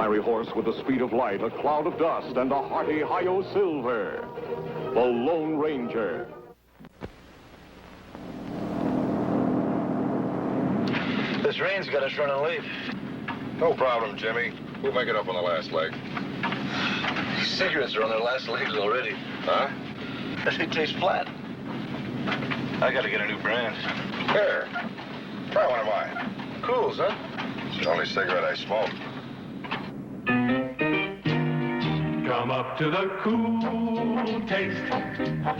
fiery horse with the speed of light, a cloud of dust, and a hearty hi-yo silver. The Lone Ranger. This rain's got us running late. No problem, Jimmy. We'll make it up on the last leg. These cigarettes are on their last legs already. Huh? They taste flat. I gotta get a new brand. Here. Try one of mine. Cools, huh? It's the only cigarette I smoke. Come up to the cool taste,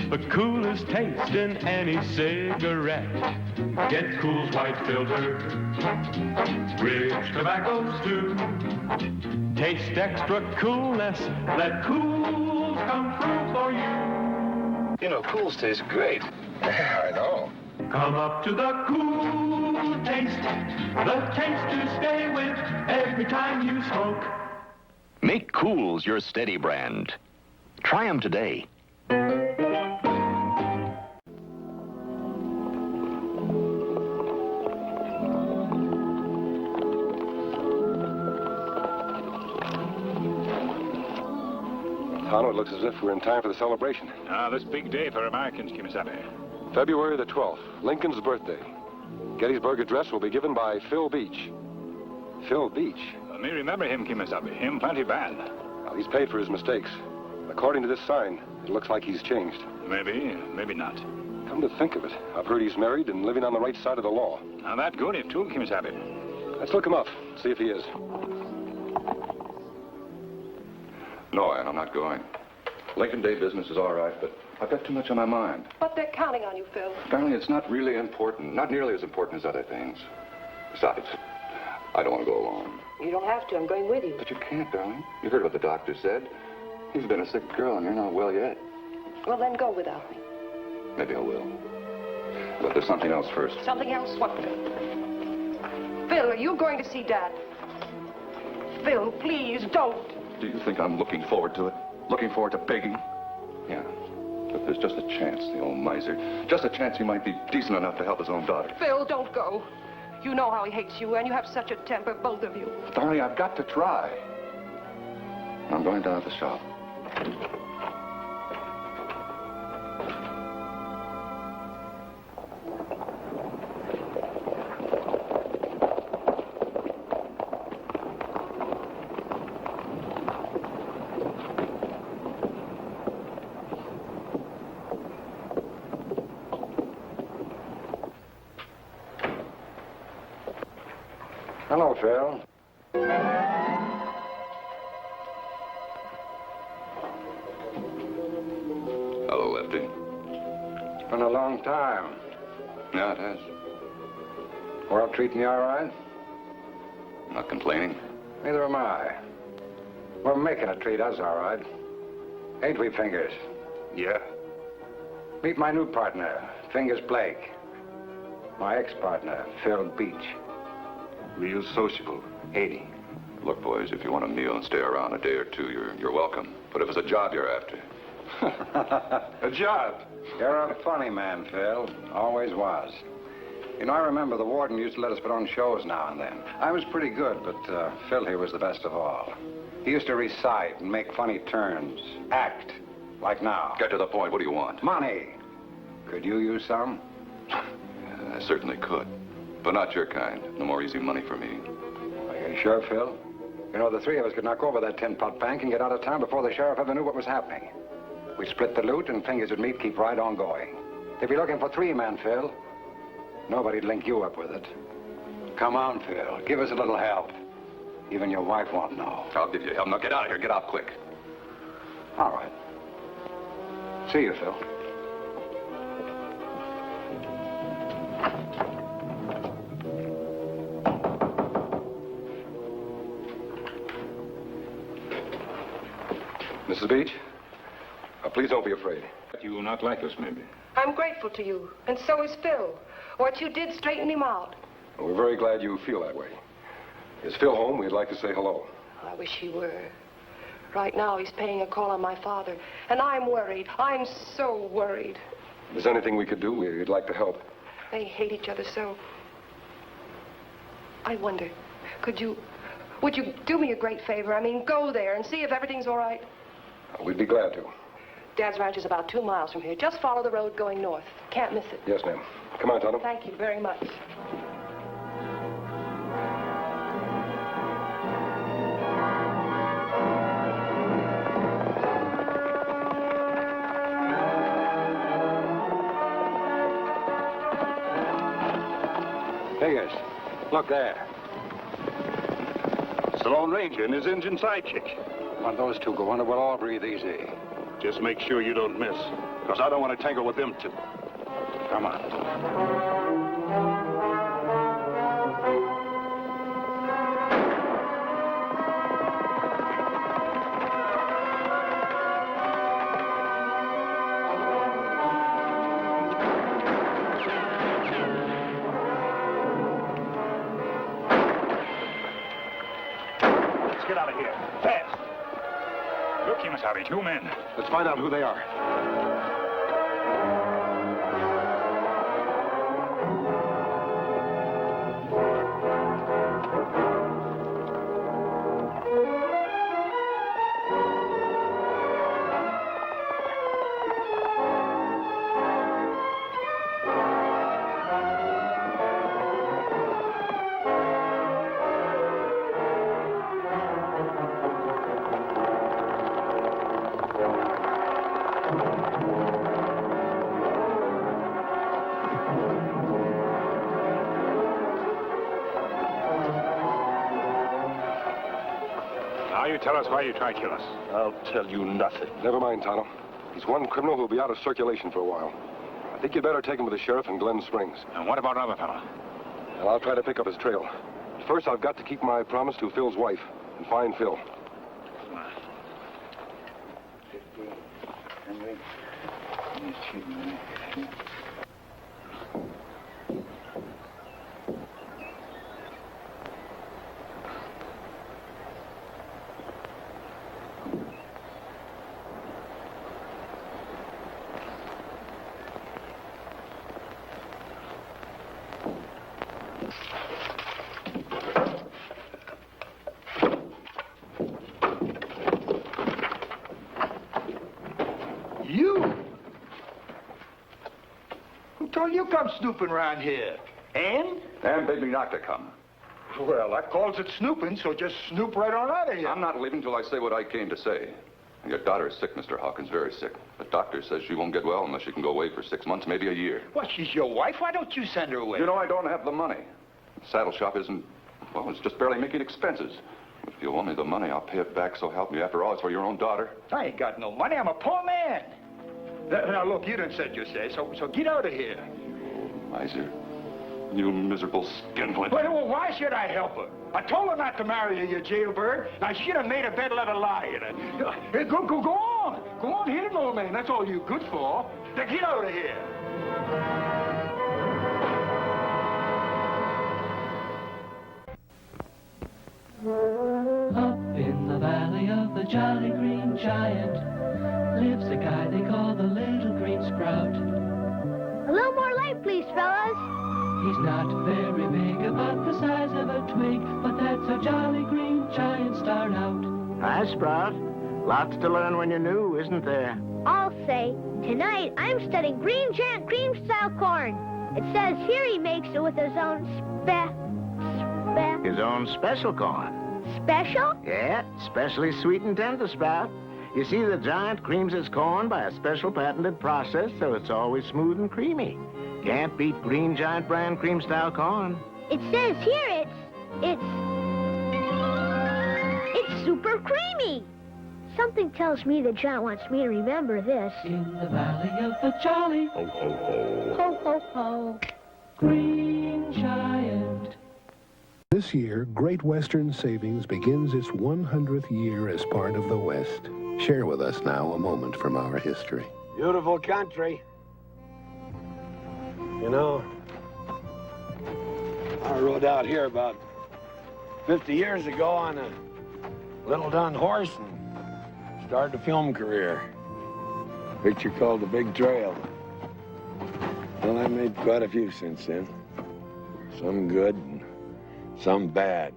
the coolest taste in any cigarette. Get Cool's white filter, rich tobaccos too. Taste extra coolness, let Cool's come through for you. You know, Cools taste great. Yeah, I know. Come up to the cool taste, the taste to stay with every time you smoke. Make Cool's your steady brand. Try them today. Tonto, it looks as if we're in time for the celebration. This big day for Americans, Kimasabi. February the 12th, Lincoln's birthday. Gettysburg Address will be given by Phil Beach. Phil Beach? Me remember him, Kimasabi. Him plenty bad. Well, he's paid for his mistakes. According to this sign, it looks like he's changed. Maybe, maybe not. Come to think of it, I've heard he's married and living on the right side of the law. Now that good if too, Kimasabi. Let's look him up, see if he is. No, Ann, I'm not going. Lincoln Day business is all right, but I've got too much on my mind. But they're counting on you, Phil. Darling, it's not really important. Not nearly as important as other things. Besides, I don't want to go alone. You don't have to. I'm going with you. But you can't, darling. You heard what the doctor said. You've been a sick girl and you're not well yet. Well, then go without me. Maybe I will. But there's something else first. Something else? What, Phil? Phil, are you going to see Dad? Phil, please, don't. Do you think I'm looking forward to it? Looking forward to begging? Yeah. But there's just a chance, the old miser. Just a chance he might be decent enough to help his own daughter. Phil, don't go. You know how he hates you, and you have such a temper, both of you. Darling, I've got to try. I'm going down to the shop. Hello, Phil. Hello, Lefty. It's been a long time. Yeah, it has. World treating you all right? Not complaining. Neither am I. We're making it treat us all right. Ain't we, Fingers? Yeah. Meet my new partner, Fingers Blake. My ex-partner, Phil Beach. Real sociable. 80. Look, boys, if you want a meal and stay around a day or two, you're welcome. But if it's a job you're after... A job? You're a funny man, Phil. Always was. You know, I remember the warden used to let us put on shows now and then. I was pretty good, but Phil here was the best of all. He used to recite and make funny turns. Act. Like now. Get to the point. What do you want? Money. Could you use some? I certainly could. But not your kind. No more easy money for me. Are you sure, Phil? You know, the three of us could knock over that tin-pot bank and get out of town before the sheriff ever knew what was happening. We'd split the loot and Fingers would meet, keep right on going. They'd be looking for three men, Phil. Nobody'd link you up with it. Come on, Phil. Give us a little help. Even your wife won't know. I'll give you help. Now get out of here. Get out quick. All right. See you, Phil. Mrs. Beach, please don't be afraid. You will not like us, maybe. I'm grateful to you, and so is Phil. What you did straightened him out. Well, we're very glad you feel that way. Is Phil home? We'd like to say hello. I wish he were. Right now, he's paying a call on my father, and I'm worried. I'm so worried. If there's anything we could do, we'd like to help. They hate each other so. I wonder, could you Would you do me a great favor? I mean, go there and see if everything's all right. We'd be glad to. Dad's ranch is about 2 miles from here. Just follow the road going north. Can't miss it. Yes, ma'am. Come on, Tonto. Thank you very much. Fingers. Look there. It's the Lone Ranger and his engine sidekick. When those two go under, we'll all breathe easy. Just make sure you don't miss, because I don't want to tangle with them two. Come on. Let's get out of here. Fast. Look, Kimasabi, 2 men. Let's find out who they are. Now you tell us why you tried to kill us. I'll tell you nothing. Never mind, Tonto. He's one criminal who'll be out of circulation for a while. I think you'd better take him to the sheriff in Glen Springs. And what about another fella? And I'll try to pick up his trail. First, I've got to keep my promise to Phil's wife and find Phil. You? Who told you come snooping around here? Ann? And bid me not to come. Well, that calls it snooping, so just snoop right on out of here. I'm not leaving till I say what I came to say. Your daughter is sick, Mr. Hawkins, very sick. The doctor says she won't get well unless she can go away for 6 months, maybe a year. What, she's your wife? Why don't you send her away? You know, I don't have the money. The saddle shop isn't, well, it's just barely making expenses. If you owe me the money, I'll pay it back, so help me. After all, it's for your own daughter. I ain't got no money. I'm a poor man. Now, look, you done said you say, so get out of here. Miser. You miserable skinflint. Well, why should I help her? I told her not to marry you, you jailbird. I should have made her bed let her lie in it. Hey, go on. Go on, hit him, old man. That's all you good for. Now, get out of here. Up in the valley of the Jolly Green Giant lives a guy they call the Little Green Sprout. A little more light, please, fellas. He's not very big, about the size of a twig, but that's how Jolly Green Giants start out. Hi, Sprout. Lots to learn when you're new, isn't there? I'll say, tonight I'm studying Green Giant cream-style corn. It says here he makes it with his own His own special corn. Special? Yeah, specially sweet and tender, Sprout. You see, the giant creams his corn by a special patented process, so it's always smooth and creamy. Can't beat Green Giant brand cream-style corn. It says here it's super creamy. Something tells me the giant wants me to remember this. In the valley of the Jolly Ho, ho, ho. Ho, ho, ho. Green Giant. This year, Great Western Savings begins its 100th year as part of the West. Share with us now a moment from our history. Beautiful country. You know, I rode out here about 50 years ago on a little dun horse and started a film career. Picture called The Big Trail. Well, I made quite a few since then. Some good and some bad.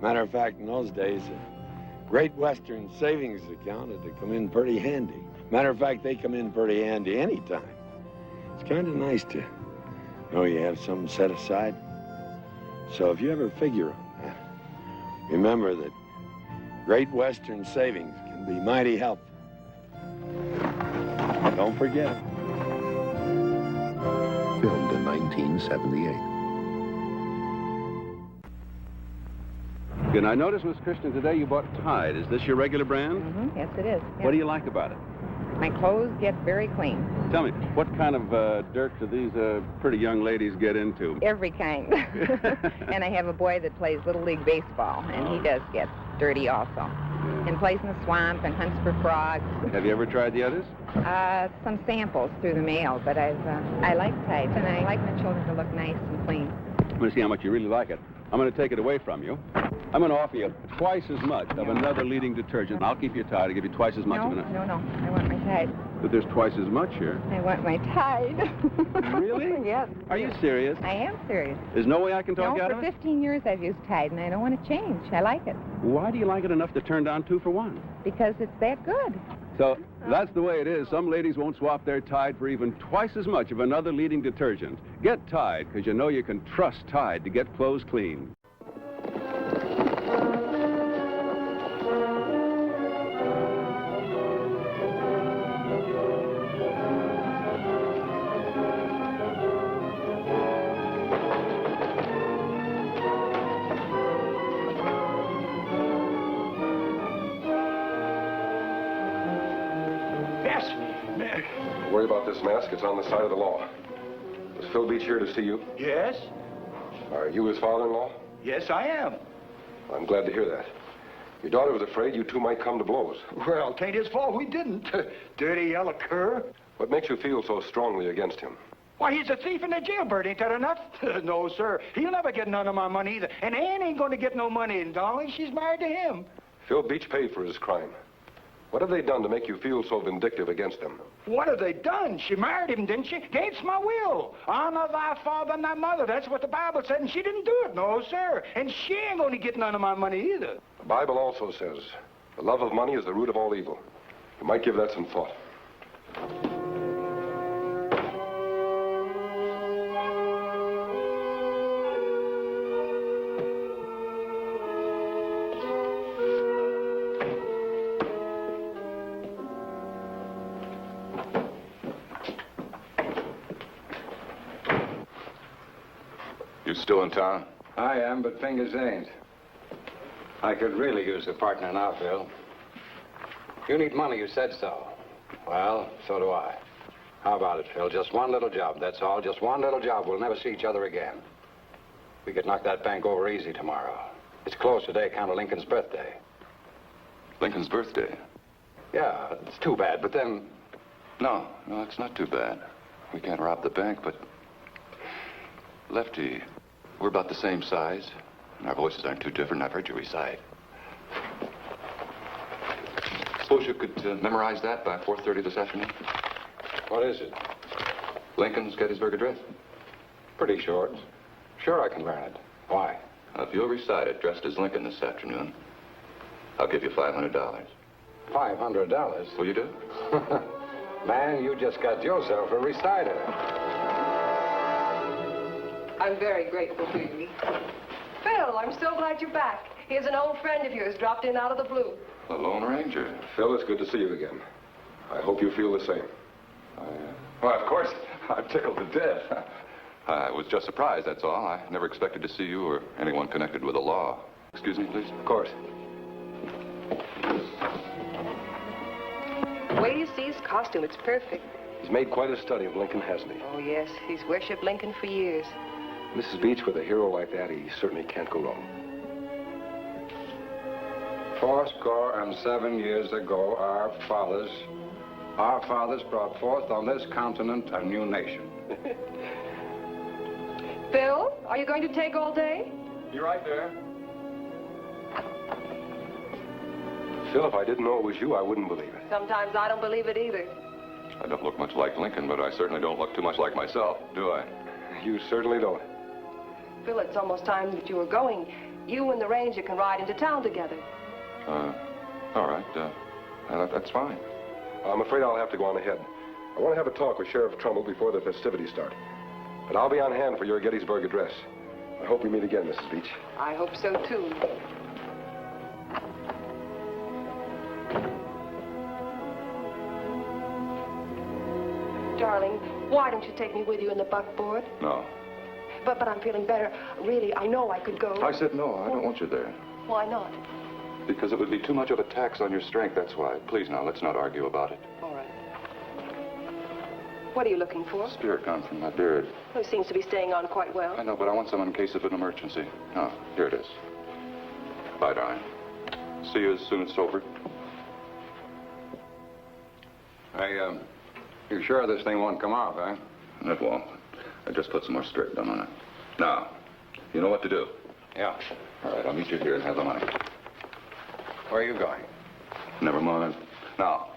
Matter of fact, in those days, a Great Western savings account had to come in pretty handy. Matter of fact, they come in pretty handy anytime. It's kind of nice to know you have something set aside. So if you ever figure on that, remember that Great Western savings can be mighty helpful. Don't forget it. Filmed in 1978. And I noticed, Miss Christian, today you bought Tide. Is this your regular brand? Mm-hmm. Yes, it is. What do you like about it? My clothes get very clean. Tell me, what kind of dirt do these pretty young ladies get into? Every kind. And I have a boy that plays Little League Baseball, and he does get dirty also. And plays in the swamp and hunts for frogs. Have you ever tried the others? Some samples through the mail, but I like Tide, and I like my children to look nice and clean. I'm going to see how much you really like it. I'm going to take it away from you. I'm going to offer you twice as much of another leading detergent. I'll keep your Tide. I'll give you twice as much of another. No, I want my Tide. But there's twice as much here. I want my Tide. Really? Yes. Are you serious? I am serious. There's no way I can talk you out of it? it? For 15 years I've used Tide, and I don't want to change. I like it. Why do you like it enough to turn down 2 for 1? Because it's that good. So that's the way it is. Some ladies won't swap their Tide for even twice as much of another leading detergent. Get Tide, because you know you can trust Tide to get clothes clean. Don't worry about this mask. It's on the side of the law. Is Phil Beach here to see you? Yes? Are you his father-in-law? Yes, I am. I'm glad to hear that. Your daughter was afraid you two might come to blows. Well, 'tain't his fault we didn't. Dirty yellow cur. What makes you feel so strongly against him? Why, he's a thief and a jailbird. Ain't that enough? No, sir. He'll never get none of my money either. And Ann ain't going to get no money, and darling, she's married to him. Phil Beach paid for his crime. What have they done to make you feel so vindictive against them? What have they done? She married him, didn't she? Against my will. Honor thy father and thy mother. That's what the Bible said, and she didn't do it. No, sir. And she ain't going to get none of my money either. The Bible also says, the love of money is the root of all evil. You might give that some thought. You still in town? I am, but fingers ain't. I could really use a partner now, Phil. You need money, you said so. Well, so do I. How about it, Phil? Just one little job, that's all. Just one little job. We'll never see each other again. We could knock that bank over easy tomorrow. It's closed today, account of Lincoln's birthday. Lincoln's birthday? Yeah, it's too bad, but then... No, it's not too bad. We can't rob the bank, but... Lefty, we're about the same size, and our voices aren't too different. I've heard you recite. Suppose you could memorize that by 4:30 this afternoon? What is it? Lincoln's Gettysburg Address. Pretty short. Sure I can learn it. Why? If you'll recite it dressed as Lincoln this afternoon, I'll give you $500. $500? Will you do? Man, you just got yourself a reciter. I'm very grateful to you. Phil, I'm so glad you're back. Here's an old friend of yours dropped in out of the blue. The Lone Ranger. Phil, it's good to see you again. I hope you feel the same. Well, of course, I'm tickled to death. I was just surprised, that's all. I never expected to see you or anyone connected with the law. Excuse me, please? Of course. The way you see his costume, it's perfect. He's made quite a study of Lincoln, hasn't he? Oh, yes. He's worshipped Lincoln for years. Mrs. Beach, with a hero like that, he certainly can't go wrong. 7 years ago, our fathers brought forth on this continent a new nation. Phil, are you going to take all day? You're right there. Phil, if I didn't know it was you, I wouldn't believe it. Sometimes I don't believe it either. I don't look much like Lincoln, but I certainly don't look too much like myself, do I? You certainly don't. Phil, it's almost time that you were going. You and the ranger can ride into town together. All right. That's fine. I'm afraid I'll have to go on ahead. I want to have a talk with Sheriff Trumbull before the festivities start. But I'll be on hand for your Gettysburg Address. I hope we meet again, Mrs. Beach. I hope so, too. Darling, why don't you take me with you in the buckboard? No. But I'm feeling better. Really, I know I could go. I said no. I don't want you there. Why not? Because it would be too much of a tax on your strength, that's why. Please, now, let's not argue about it. All right. What are you looking for? Spear gone from my beard. Well, it seems to be staying on quite well. I know, but I want some in case of an emergency. Oh, here it is. Bye, darling. See you as soon as it's over. You sure this thing won't come off, eh? It won't. I just put some more straight down on it. Now, you know what to do. Yeah. All right, I'll meet you here and have the money. Where are you going? Never mind. Now,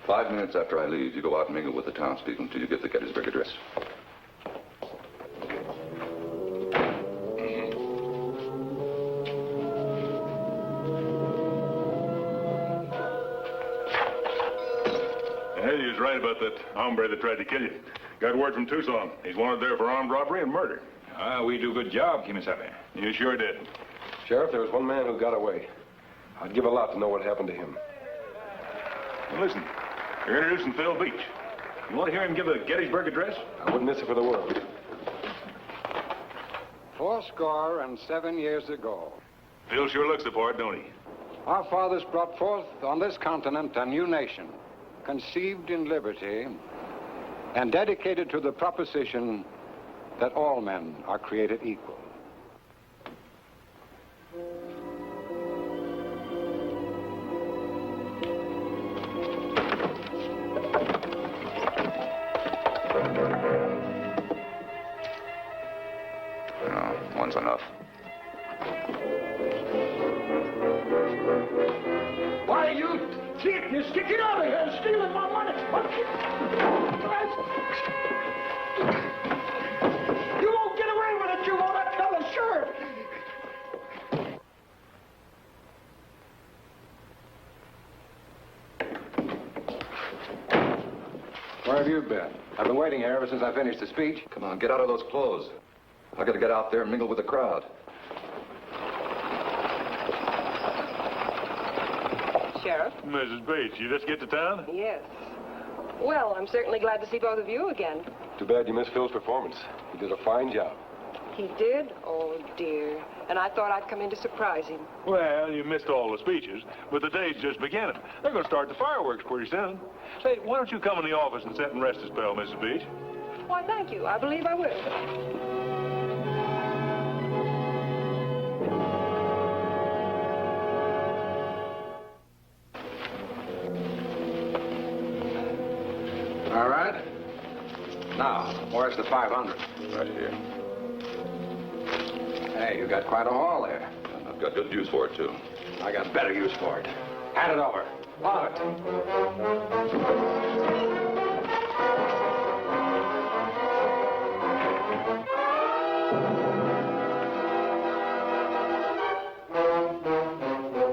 5 minutes after I leave, you go out and mingle with the townspeople until you get the Gettysburg Address. Hey, you was right about that hombre that tried to kill you. Got word from Tucson. He's wanted there for armed robbery and murder. We do good job, Kimasabi. You sure did. Sheriff, there was one man who got away. I'd give a lot to know what happened to him. Well, listen, you're introducing Phil Beach. You want to hear him give a Gettysburg Address? I wouldn't miss it for the world. 70 years ago, Phil sure looks the part, don't he? our fathers brought forth on this continent a new nation, conceived in liberty and dedicated to the proposition that all men are created equal. No, one's enough. Why, you thief, you stick it out of here, stealing my money. You won't get away with it, you won't. I tell the sheriff. Where have you been? I've been waiting here ever since I finished the speech. Come on, get out of those clothes. I gotta get out there and mingle with the crowd. Sheriff? Mrs. Bates, you just get to town? Yes. Well, I'm certainly glad to see both of you again. Too bad you missed Phil's performance. He did a fine job. He did? Oh, dear. And I thought I'd come in to surprise him. Well, you missed all the speeches, but the day's just beginning. They're going to start the fireworks pretty soon. Say, why don't you come in the office and sit and rest a spell, Mrs. Beach? Why, thank you. I believe I will. All right. Now, where's the 500? Right here. Hey, you got quite a haul there. I've got good use for it, too. I got better use for it. Hand it over. On it.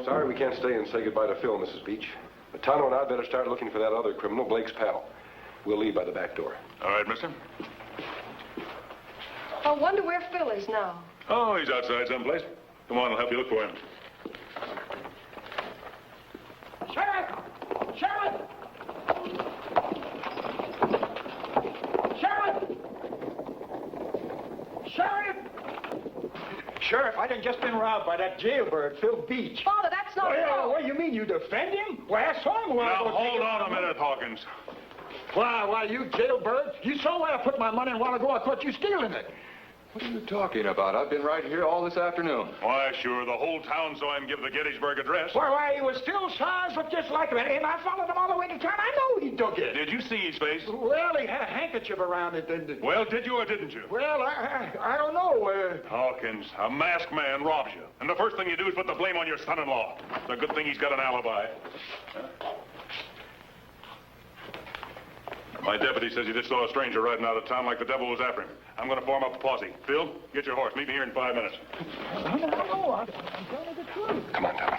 Sorry we can't stay and say goodbye to Phil, Mrs. Beach. But Tonto and I'd better start looking for that other criminal, Blake's pal. We'll leave by the back door. All right, mister. I wonder where Phil is now. Oh, he's outside someplace. Come on, I'll help you look for him. Sheriff! Sheriff! Sheriff! Sheriff! Sheriff, I done just been robbed by that jailbird, Phil Beach. Father, that's not Well, what do you mean? You defend him? Well, I saw him. Now, hold on a minute, Hawkins. Why, you jailbird? You saw where I put my money a while ago. I caught you stealing it. What are you talking about? I've been right here all this afternoon. Why, sure, the whole town saw him give the Gettysburg Address. Why, he was still size, but just like him. And I followed him all the way to town. I know he took it. Did you see his face? Well, he had a handkerchief around it, didn't he? Well, did you or didn't you? Well, I don't know. Hawkins, a masked man robs you. And the first thing you do is put the blame on your son-in-law. It's a good thing he's got an alibi. My deputy says he just saw a stranger riding out of town like the devil was after him. I'm going to form up a posse. Phil, get your horse. Meet me here in 5 minutes. No, I'm telling you the truth. Come on, Tommy.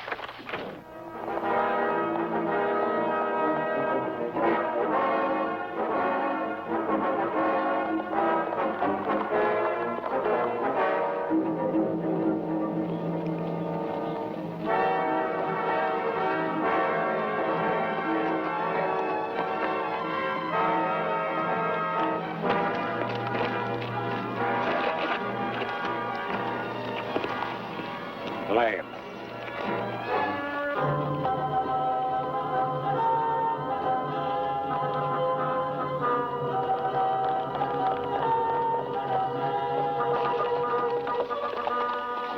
Lame.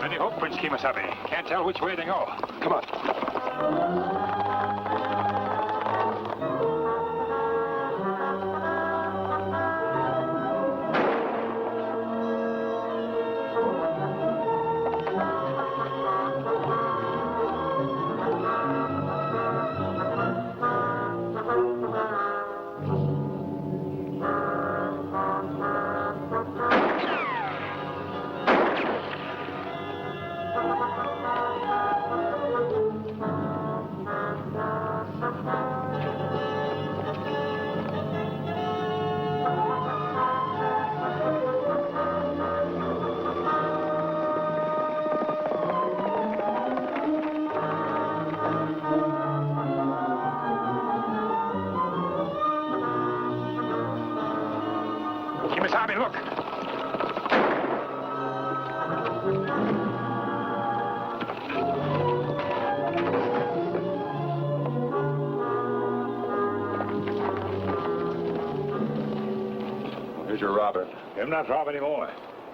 Many footprints, Kimasabi. Can't tell which way they go. Come on. Kimasabi, look. Here's your robber. Him not rob anymore.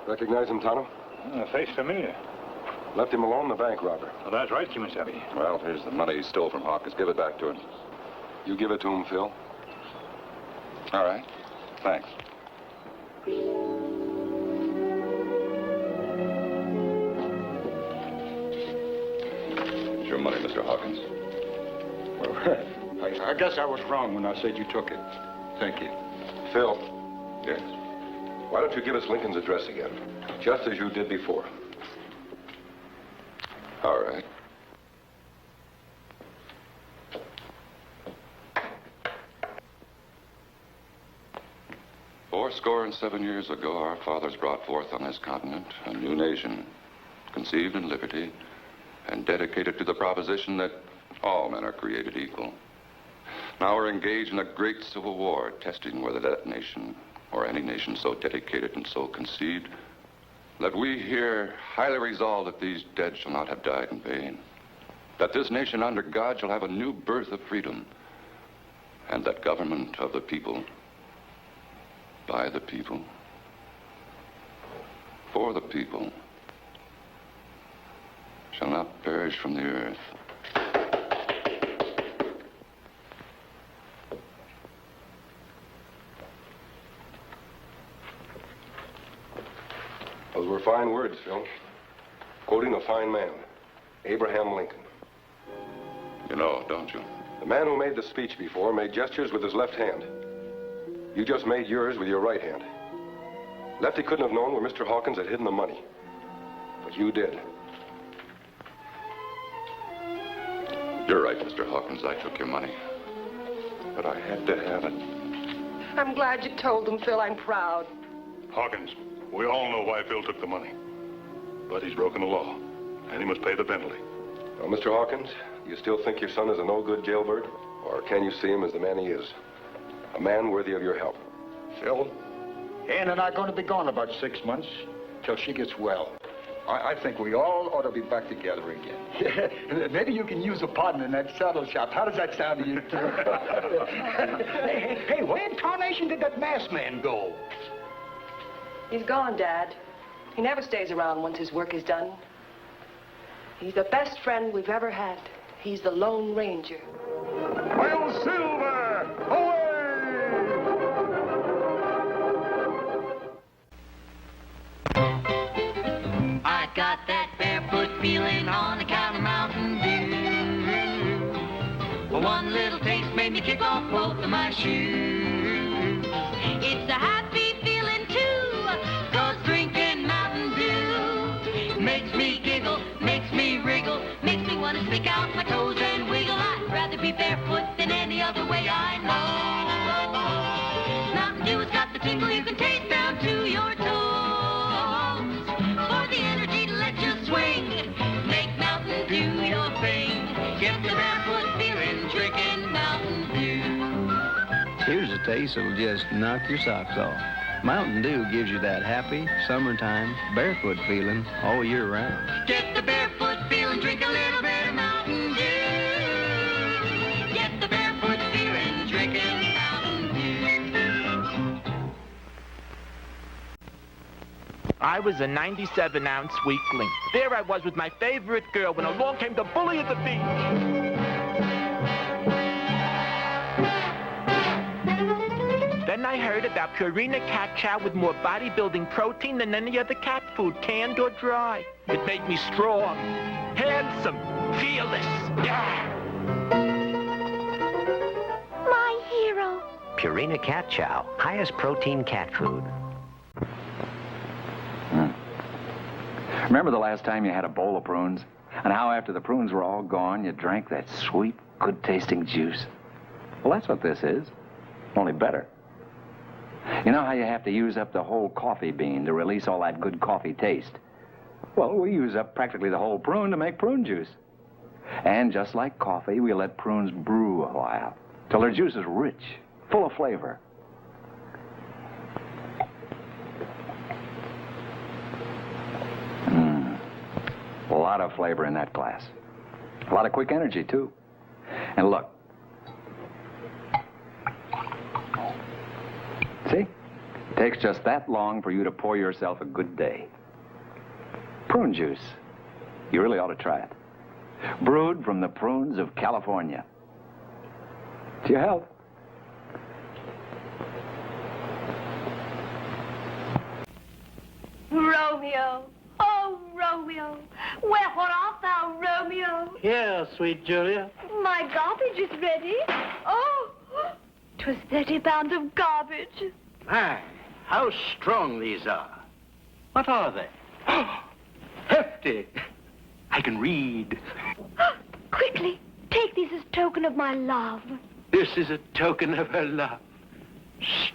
Recognize him, Tonto? Face familiar. Left him alone, the bank robber. Well, that's right, Kimasabi. Well, here's the money he stole from Hawkins. Give it back to him. You give it to him, Phil. All right. Thanks. Here's your money, Mr. Hawkins. Well, I guess I was wrong when I said you took it. Thank you. Phil. Yes. Why don't you give us Lincoln's address again? Just as you did before. All right. Fourscore and 7 years ago, our fathers brought forth on this continent a new nation, conceived in liberty and dedicated to the proposition that all men are created equal. Now we're engaged in a great civil war, testing whether that nation, or any nation so dedicated and so conceived, that we here highly resolve that these dead shall not have died in vain, that this nation under God shall have a new birth of freedom, and that government of the people, by the people, for the people, shall not perish from the earth. Those were fine words, Phil. Quoting a fine man, Abraham Lincoln. You know, don't you? The man who made the speech before made gestures with his left hand. You just made yours with your right hand. Lefty couldn't have known where Mr. Hawkins had hidden the money. But you did. You're right, Mr. Hawkins. I took your money. But I had to have it. I'm glad you told him, Phil. I'm proud. Hawkins, we all know why Phil took the money. But he's broken the law, and he must pay the penalty. Well, Mr. Hawkins, you still think your son is a no-good jailbird? Or can you see him as the man he is? A man worthy of your help. Phil, Ann and I are going to be gone about 6 months till she gets well. I think we all ought to be back together again. Maybe you can use a partner in that saddle shop. How does that sound to you? Hey, where in tarnation did that masked man go? He's gone, Dad. He never stays around once his work is done. He's the best friend we've ever had. He's the Lone Ranger. Well, Silver! Away! I got that barefoot feeling on account of Mountain Dew. One little taste made me kick off both of my shoes. other way I know. Mountain Dew has got the tingle you can taste down to your toes. For the energy to let you swing, make Mountain Dew your thing. Get the barefoot feeling, drinking Mountain Dew. Here's a taste that'll just knock your socks off. Mountain Dew gives you that happy, summertime, barefoot feeling all year round. Get the barefoot feeling, drink a little bit of Mountain Dew. Get the barefoot feeling, drinking Mountain Dew. I was a 97-ounce weakling. There I was with my favorite girl when along came the bully of the beach. Then I heard about Purina Cat Chow with more bodybuilding protein than any other cat food, canned or dry. It made me strong, handsome, fearless. Yeah! My hero. Purina Cat Chow, highest protein cat food. Remember the last time you had a bowl of prunes? And how after the prunes were all gone, you drank that sweet, good-tasting juice? Well, that's what this is, only better. You know how you have to use up the whole coffee bean to release all that good coffee taste? Well, we use up practically the whole prune to make prune juice. And just like coffee, we let prunes brew a while, till their juice is rich, full of flavor. A lot of flavor in that glass. A lot of quick energy, too. And look. See? It takes just that long for you to pour yourself a good day. Prune juice. You really ought to try it. Brewed from the prunes of California. To your health. Romeo. Oh, Romeo. Where art thou, Romeo? Here, sweet Julia. My garbage is ready. Oh, 'twas 30 pounds of garbage. My, how strong these are. What are they? Hefty. I can read. Quickly, take these as token of my love. This is a token of her love.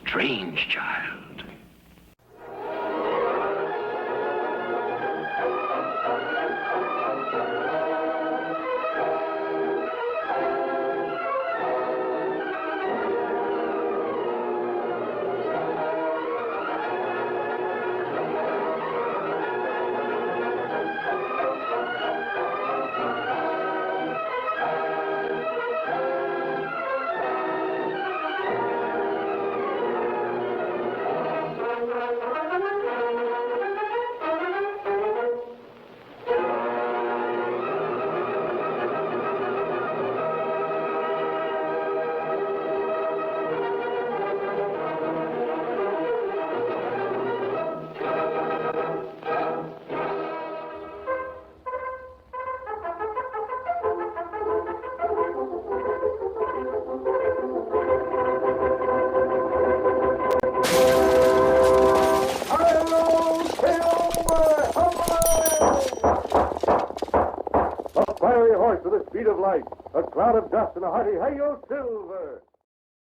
Strange child. A fiery horse with the speed of light, a cloud of dust, and a hearty, "Hey-yo, Silver!"